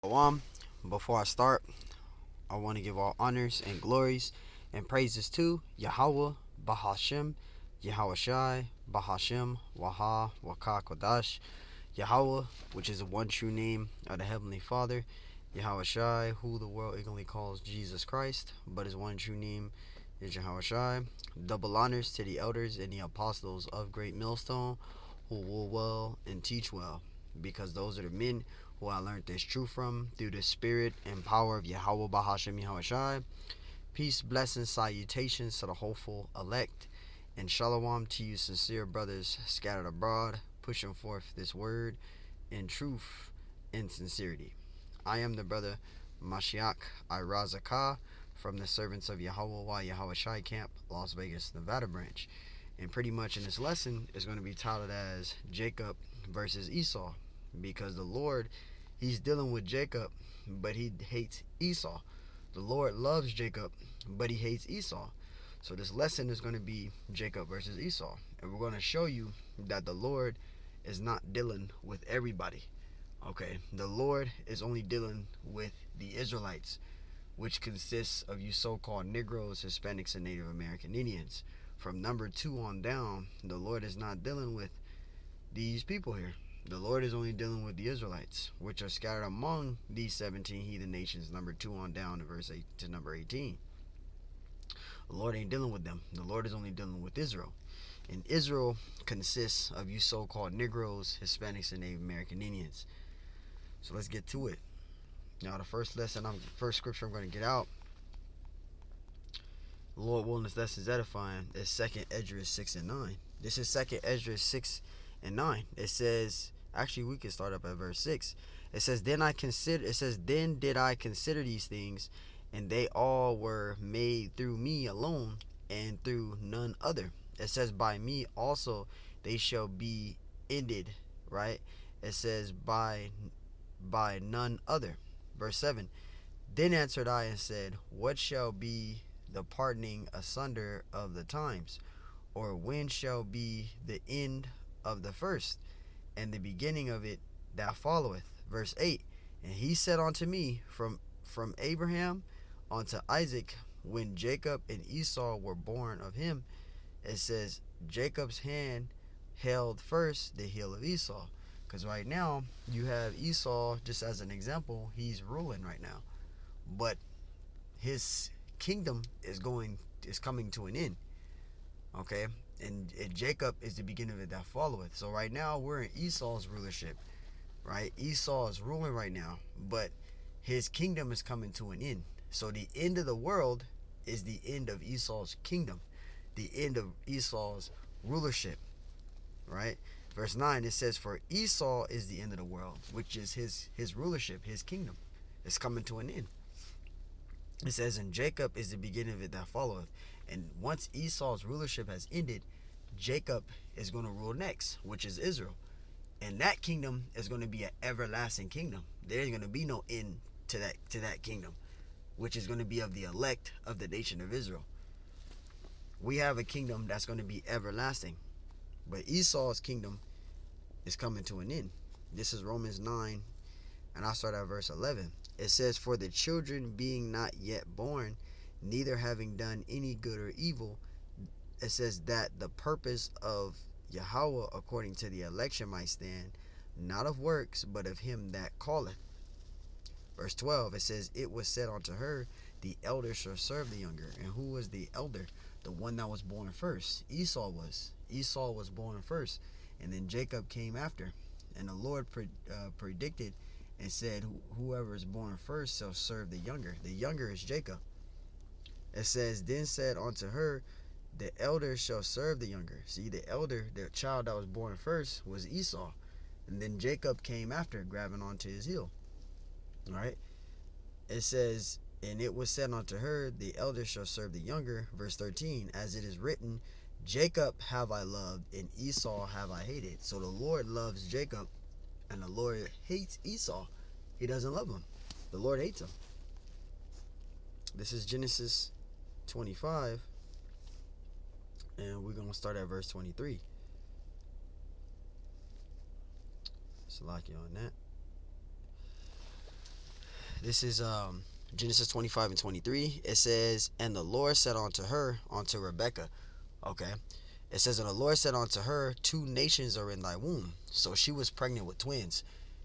Shalom. Before I start, I want to give all honors and glories and praises to Yahweh, Bahashem, Yahweh Bahashem, Waha, Waka, Kodash, Yahweh, which is the one true name of the Heavenly Father, Yahweh who the world ignorantly calls Jesus Christ, but his one true name is Yahweh. Double honors to the elders and the apostles of Great Millstone who will well and teach well, because those are the men who I learned this truth from through the spirit and power of Yahweh Bahashem Yahweh. Peace, blessings, salutations to the hopeful elect, and shalom to you sincere brothers scattered abroad, pushing forth this word in truth and sincerity. I am the brother Mashiach Irazakah from the Servants of Yahweh Yahweh Shai Camp, Las Vegas, Nevada branch. And pretty much in this lesson is going to be titled as Jacob versus Esau, because the Lord, he's dealing with Jacob, but he hates Esau. The Lord loves Jacob, but he hates Esau. So this lesson is going to be Jacob versus Esau. And we're going to show you that the Lord is not dealing with everybody. Okay, the Lord is only dealing with the Israelites, which consists of you so-called Negroes, Hispanics, and Native American Indians. From number 2 on down, the Lord is not dealing with these people here. The Lord is only dealing with the Israelites, which are scattered among these 17 heathen nations, number 2 on down to verse 8 to number 18. The Lord ain't dealing with them. The Lord is only dealing with Israel. And Israel consists of you so-called Negroes, Hispanics, and Native American Indians. So let's get to it. Now, the first scripture I'm going to get out, Lord willing, this lesson is edifying, is 2nd Esdras 6 and 9. This is 2nd Esdras 6 and 9. It says, actually, we can start up at verse 6. It says, then did I consider these things, and they all were made through me alone, and through none other. It says, by me also they shall be ended, right? It says, by none other. Verse 7. Then answered I and said, what shall be the pardoning asunder of the times? Or when shall be the end of the first, and the beginning of it that followeth? Verse 8. And he said unto me, from Abraham unto Isaac, when Jacob and Esau were born of him. It says, Jacob's hand held first the heel of Esau. Because right now, you have Esau, just as an example, he's ruling right now. But his kingdom is coming to an end. Okay? And Jacob is the beginning of it that followeth. So right now, we're in Esau's rulership. Right? Esau is ruling right now. But his kingdom is coming to an end. So the end of the world is the end of Esau's kingdom. The end of Esau's rulership. Right? Verse 9, it says, for Esau is the end of the world, which is his rulership, his kingdom. It's coming to an end. It says, and Jacob is the beginning of it that followeth. And once Esau's rulership has ended, Jacob is going to rule next, which is Israel. And that kingdom is going to be an everlasting kingdom. There's going to be no end to that kingdom, which is going to be of the elect of the nation of Israel. We have a kingdom that's going to be everlasting. But Esau's kingdom is coming to an end. This is Romans 9, and I'll start at verse 11. It says, for the children being not yet born, neither having done any good or evil, it says that the purpose of Yahweh according to the election might stand, not of works, but of him that calleth. Verse 12, it says, it was said unto her, the elder shall serve the younger. And who was the elder? The one that was born first. Esau was. Esau was born first, and then Jacob came after. And the Lord predicted and said, whoever is born first shall serve the younger. The younger is Jacob. It says, then said unto her, the elder shall serve the younger. See, the elder, the child that was born first, was Esau. And then Jacob came after, grabbing onto his heel. All right? It says, and it was said unto her, the elder shall serve the younger. Verse 13, as it is written, Jacob have I loved, and Esau have I hated. So the Lord loves Jacob, and the Lord hates Esau. He doesn't love him. The Lord hates him. This is Genesis 25, and we're going to start at verse 23. Salakia on that. This is Genesis 25 and 23. It says, and the Lord said unto her, unto Rebekah. Okay. It says, and the Lord said unto her, two nations are in thy womb. So she was pregnant with twins.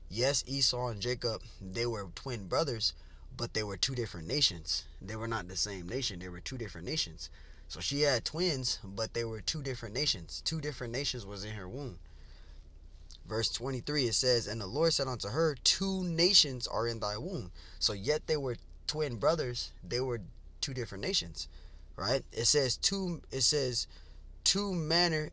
Yes, Esau and Jacob, they were twin brothers, but they were two different nations. They were not the same nation. They were two different nations. So she had twins, but they were two different nations. Two different nations was in her womb. Verse 23, it says, and the Lord said unto her, two nations are in thy womb. So yet they were twin brothers, they were two different nations, right? It says two manner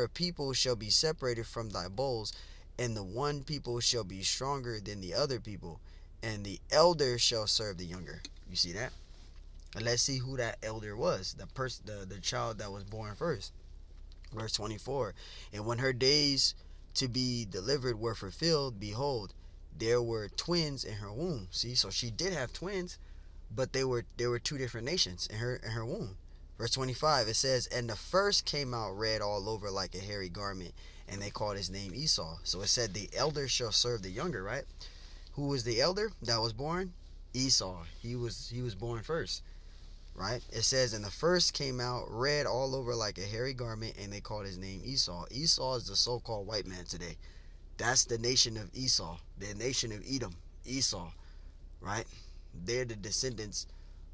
of people shall be separated from thy bowls, and the one people shall be stronger than the other people, and the elder shall serve the younger. You see that? And let's see who that elder was, the child that was born first. Verse 24, and when her days to be delivered were fulfilled, behold, there were twins in her womb. See, so she did have twins, but they were two different nations in her womb. Verse 25, it says, and the first came out red all over like a hairy garment, and they called his name Esau. So it said the elder shall serve the younger, right? Who was the elder that was born? Esau. He was born first, right? It says, and the first came out red all over like a hairy garment, and they called his name Esau. Esau is the so-called white man today. That's the nation of Esau, the nation of Edom, Esau, right? They're the descendants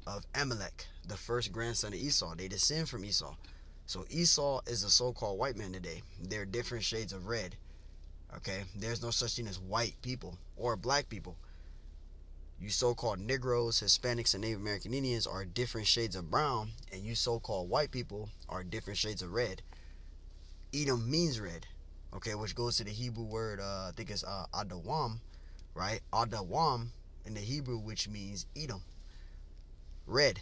of Amalek, the first grandson of Esau. They descend from Esau. So Esau is the so-called white man today. They're different shades of red. Okay, there's no such thing as white people or black people. You so-called Negroes, Hispanics, and Native American Indians are different shades of brown, and you so-called white people are different shades of red. Edom means red, okay, which goes to the Hebrew word, I think it's Adawam, right? Adawam in the Hebrew, which means Edom, red,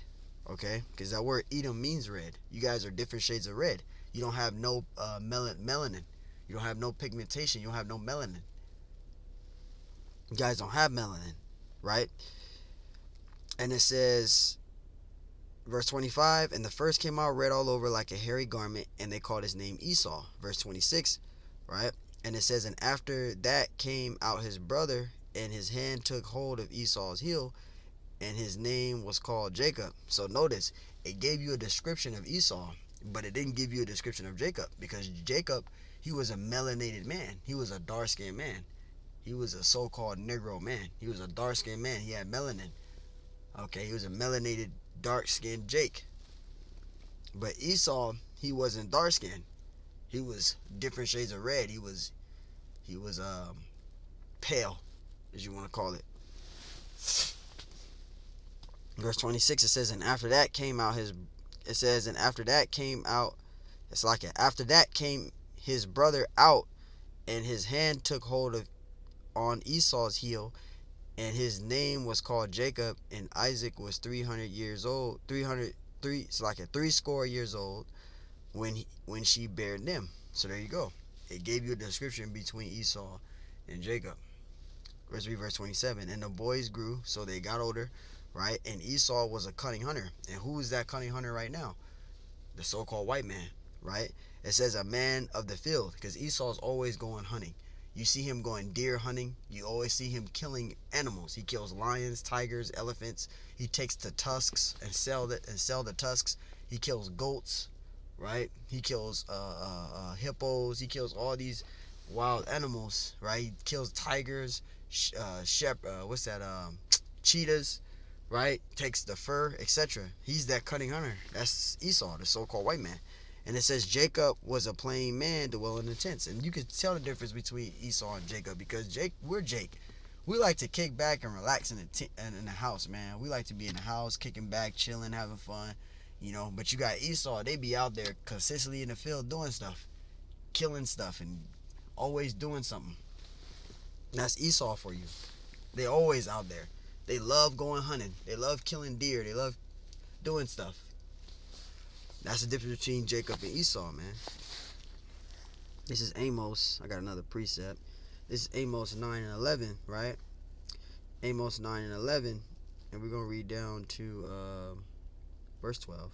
okay, because that word Edom means red. You guys are different shades of red. You don't have no melanin. You don't have no pigmentation. You don't have no melanin. You guys don't have melanin, right? And it says, verse 25, and the first came out red all over like a hairy garment, and they called his name Esau. Verse 26, right? And it says, and after that came out his brother, and his hand took hold of Esau's heel, and his name was called Jacob. So notice, it gave you a description of Esau, but it didn't give you a description of Jacob, because Jacob, he was a melanated man. He was a dark-skinned man. He was a so-called Negro man. He was a dark-skinned man. He had melanin. Okay, he was a melanated, dark-skinned Jake. But Esau, he wasn't dark-skinned. He was different shades of red. He was pale, as you want to call it. Verse 26, it says, and after that came out his, it says, and after that came out, it's like it, after that came his brother out, and his hand took hold of on Esau's heel, and his name was called Jacob, and Isaac was 300 years old, it's like a 80 years old when she bare them. So there you go. It gave you a description between Esau and Jacob. Let's read verse 27. And the boys grew, so they got older, right? And Esau was a cunning hunter. And who is that cunning hunter right now? The so-called white man, right? It says a man of the field, because Esau's always going hunting. You see him going deer hunting. You always see him killing animals. He kills lions, tigers, elephants. He takes the tusks and sell the tusks. He kills goats, right? He kills hippos. He kills all these wild animals, right? He kills tigers, cheetahs, right? Takes the fur, etc. He's that cunning hunter. That's Esau, the so-called white man. And it says Jacob was a plain man dwelling in tents. And you can tell the difference between Esau and Jacob, because we're Jake. We like to kick back and relax in the house, man. We like to be in the house, kicking back, chilling, having fun, you know. But you got Esau, they be out there consistently in the field doing stuff, killing stuff, and always doing something. That's Esau for you. They always out there. They love going hunting. They love killing deer. They love doing stuff. That's the difference between Jacob and Esau, man. This is Amos. I got another precept. This is Amos 9 and 11, right? Amos 9 and 11. And we're going to read down to verse 12.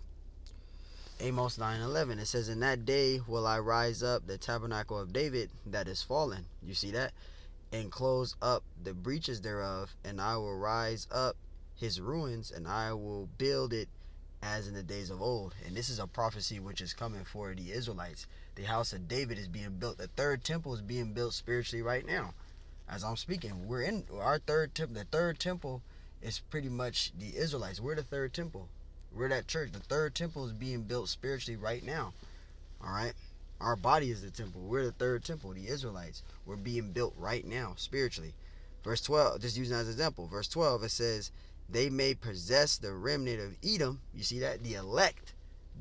Amos 9 and 11. It says, in that day will I rise up the tabernacle of David that is fallen. You see that? and close up the breaches thereof, and I will rise up his ruins, and I will build it as in the days of old. And this is a prophecy which is coming for the Israelites. The house of David is being built. The third temple is being built spiritually right now. As I'm speaking, we're in our third temple. The third temple is pretty much the Israelites. We're the third temple. We're that church. The third temple is being built spiritually right now. All right? Our body is the temple. We're the third temple, the Israelites. We're being built right now, spiritually. Verse 12, just using as an example. Verse 12, it says, they may possess the remnant of Edom. You see that? The elect.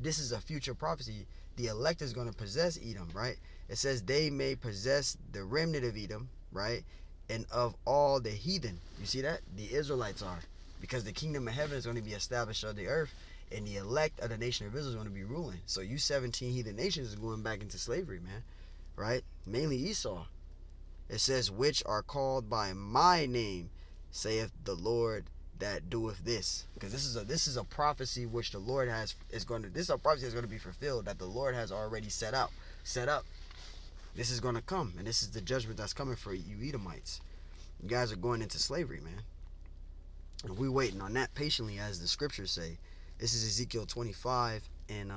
This is a future prophecy. The elect is going to possess Edom, right? It says they may possess the remnant of Edom, right? And of all the heathen. You see that? The Israelites are. Because the kingdom of heaven is going to be established on the earth, and the elect of the nation of Israel is going to be ruling. So you 17 heathen nations are going back into slavery, man. Right? Mainly Esau. It says, which are called by my name, saith the Lord that doeth this. Because this is a prophecy which the Lord this is a prophecy that's going to be fulfilled, that the Lord has already set up. This is going to come, and this is the judgment that's coming for you Edomites. You guys are going into slavery, man. And we waiting on that patiently, as the scriptures say. This is Ezekiel 25 and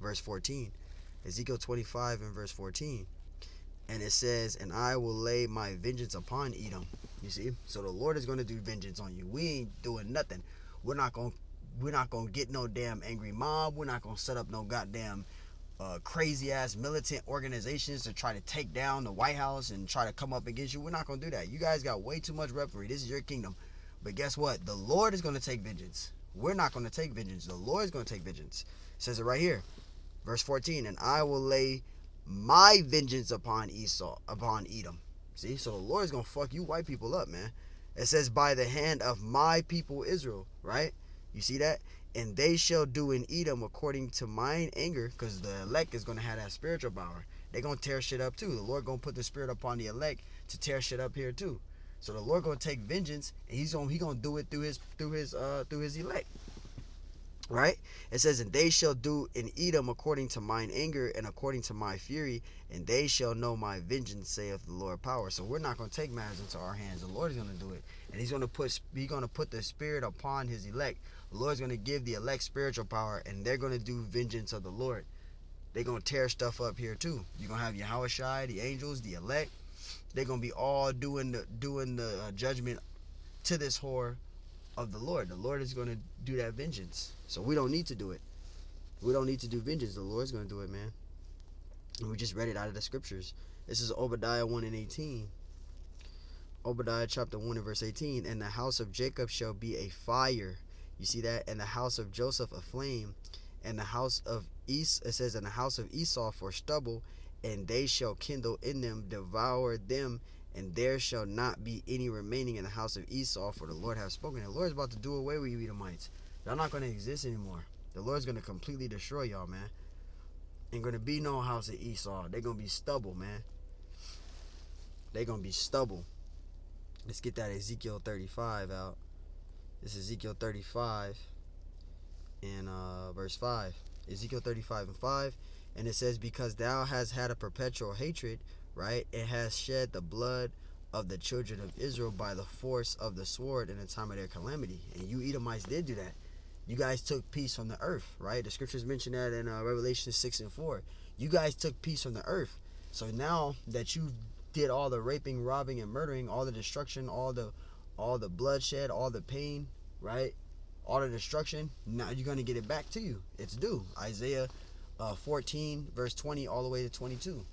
verse 14. Ezekiel 25 and verse 14. And it says, and I will lay my vengeance upon Edom. You see? So the Lord is going to do vengeance on you. We ain't doing nothing. We're not going to get no damn angry mob. We're not going to set up no goddamn crazy ass militant organizations to try to take down the White House and try to come up against you. We're not going to do that. You guys got way too much weaponry. This is your kingdom. But guess what? The Lord is going to take vengeance. We're not going to take vengeance. The Lord is going to take vengeance. It says it right here. Verse 14. And I will lay my vengeance upon Edom. See? So the Lord is going to fuck you white people up, man. It says by the hand of my people Israel. Right? You see that? And they shall do in Edom according to mine anger, because the elect is going to have that spiritual power. They're going to tear shit up too. The Lord going to put the spirit upon the elect to tear shit up here too. So the Lord going to take vengeance, and he going to do it through his elect. Right? It says, and they shall do in Edom according to mine anger and according to my fury, and they shall know my vengeance, saith the Lord power. So we're not going to take matters into our hands. The Lord is going to do it, and he's going to put the spirit upon his elect. The Lord's going to give the elect spiritual power, and they're going to do vengeance of the Lord. They're going to tear stuff up here too. You're going to have Yahushua, the angels, the elect. They're going to be all doing the judgment to this whore of the Lord. The Lord is going to do that vengeance. So we don't need to do it. We don't need to do vengeance. The Lord's going to do it, man. And we just read it out of the scriptures. This is Obadiah 1 and 18. Obadiah chapter 1 and verse 18. And the house of Jacob shall be a fire. You see that? And the house of Joseph a flame. And the house of Esau, it says, and the house of Esau for stubble. And they shall kindle in them, devour them, and there shall not be any remaining in the house of Esau, for the Lord hath spoken. The Lord is about to do away with you Edomites. Y'all not going to exist anymore. The Lord's going to completely destroy y'all, man. Ain't going to be no house of Esau. They're going to be stubble, man. They're going to be stubble. Let's get that Ezekiel 35 out. This is Ezekiel 35 and verse 5. Ezekiel 35 and 5. And it says, because thou hast had a perpetual hatred, right? It has shed the blood of the children of Israel by the force of the sword in the time of their calamity. And you Edomites did do that. You guys took peace from the earth, right? The scriptures mention that in Revelation 6 and 4. You guys took peace from the earth. So now that you did all the raping, robbing, and murdering, all the destruction, all the bloodshed, all the pain, right? All the destruction, now you're going to get it back to you. It's due. Isaiah 14 verse 20 all the way to 22.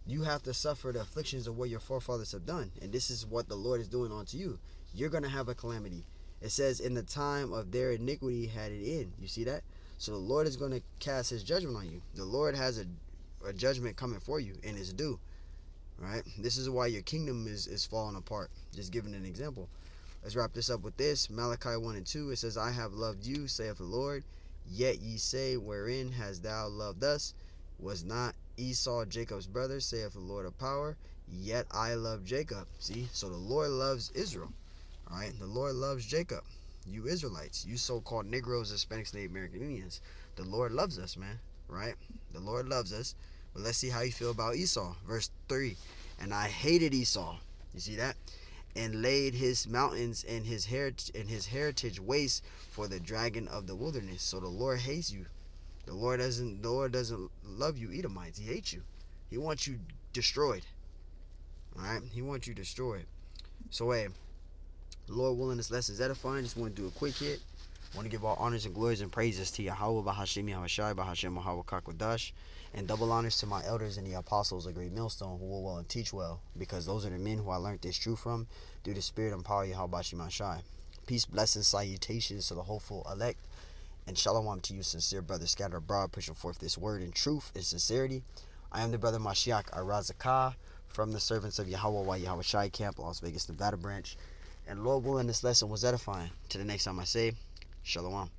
You have to suffer the afflictions of what your forefathers have done, and this is what the Lord is doing unto you. You're going to have a calamity. It says, in the time of their iniquity had it in. You see that? So the Lord is going to cast his judgment on you. The Lord has a judgment coming for you, and it's due. Right? This is why your kingdom is falling apart. Just giving an example. Let's wrap this up with this. Malachi 1 and 2. It says, I have loved you, saith the Lord. Yet ye say, wherein hast thou loved us? Was not Esau Jacob's brother, saith the Lord of power? Yet I love Jacob. See? So the Lord loves Israel. Alright? The Lord loves Jacob. You Israelites. You so-called Negroes, Hispanics, Native American Indians. The Lord loves us, man. Right? The Lord loves us. But let's see how you feel about Esau. Verse 3. And I hated Esau. You see that? And laid his mountains and his heritage waste for the dragon of the wilderness. So the Lord hates you. The Lord doesn't love you, Edomites. He hates you. He wants you destroyed. Alright? He wants you destroyed. So hey, Lord willing, this lesson is edifying. Just want to do a quick hit. I want to give all honors and glories and praises to Yahweh, Bahashim Yahushai, Bahashem Mahawa Kakwadash, and double honors to my elders and the apostles of Great Millstone who will well and teach well, because those are the men who I learned this truth from through the spirit and power of Yahweh Bashim Shai. Peace, blessings, salutations to the hopeful elect, and shalom to you, sincere brothers scattered abroad, pushing forth this word in truth and sincerity. I am the brother Mashiach Arazakah from the servants of Yahweh Yahweh Shai Camp, Las Vegas, Nevada branch. And Lord willing, this lesson was edifying. Till the next time I say, Shalom.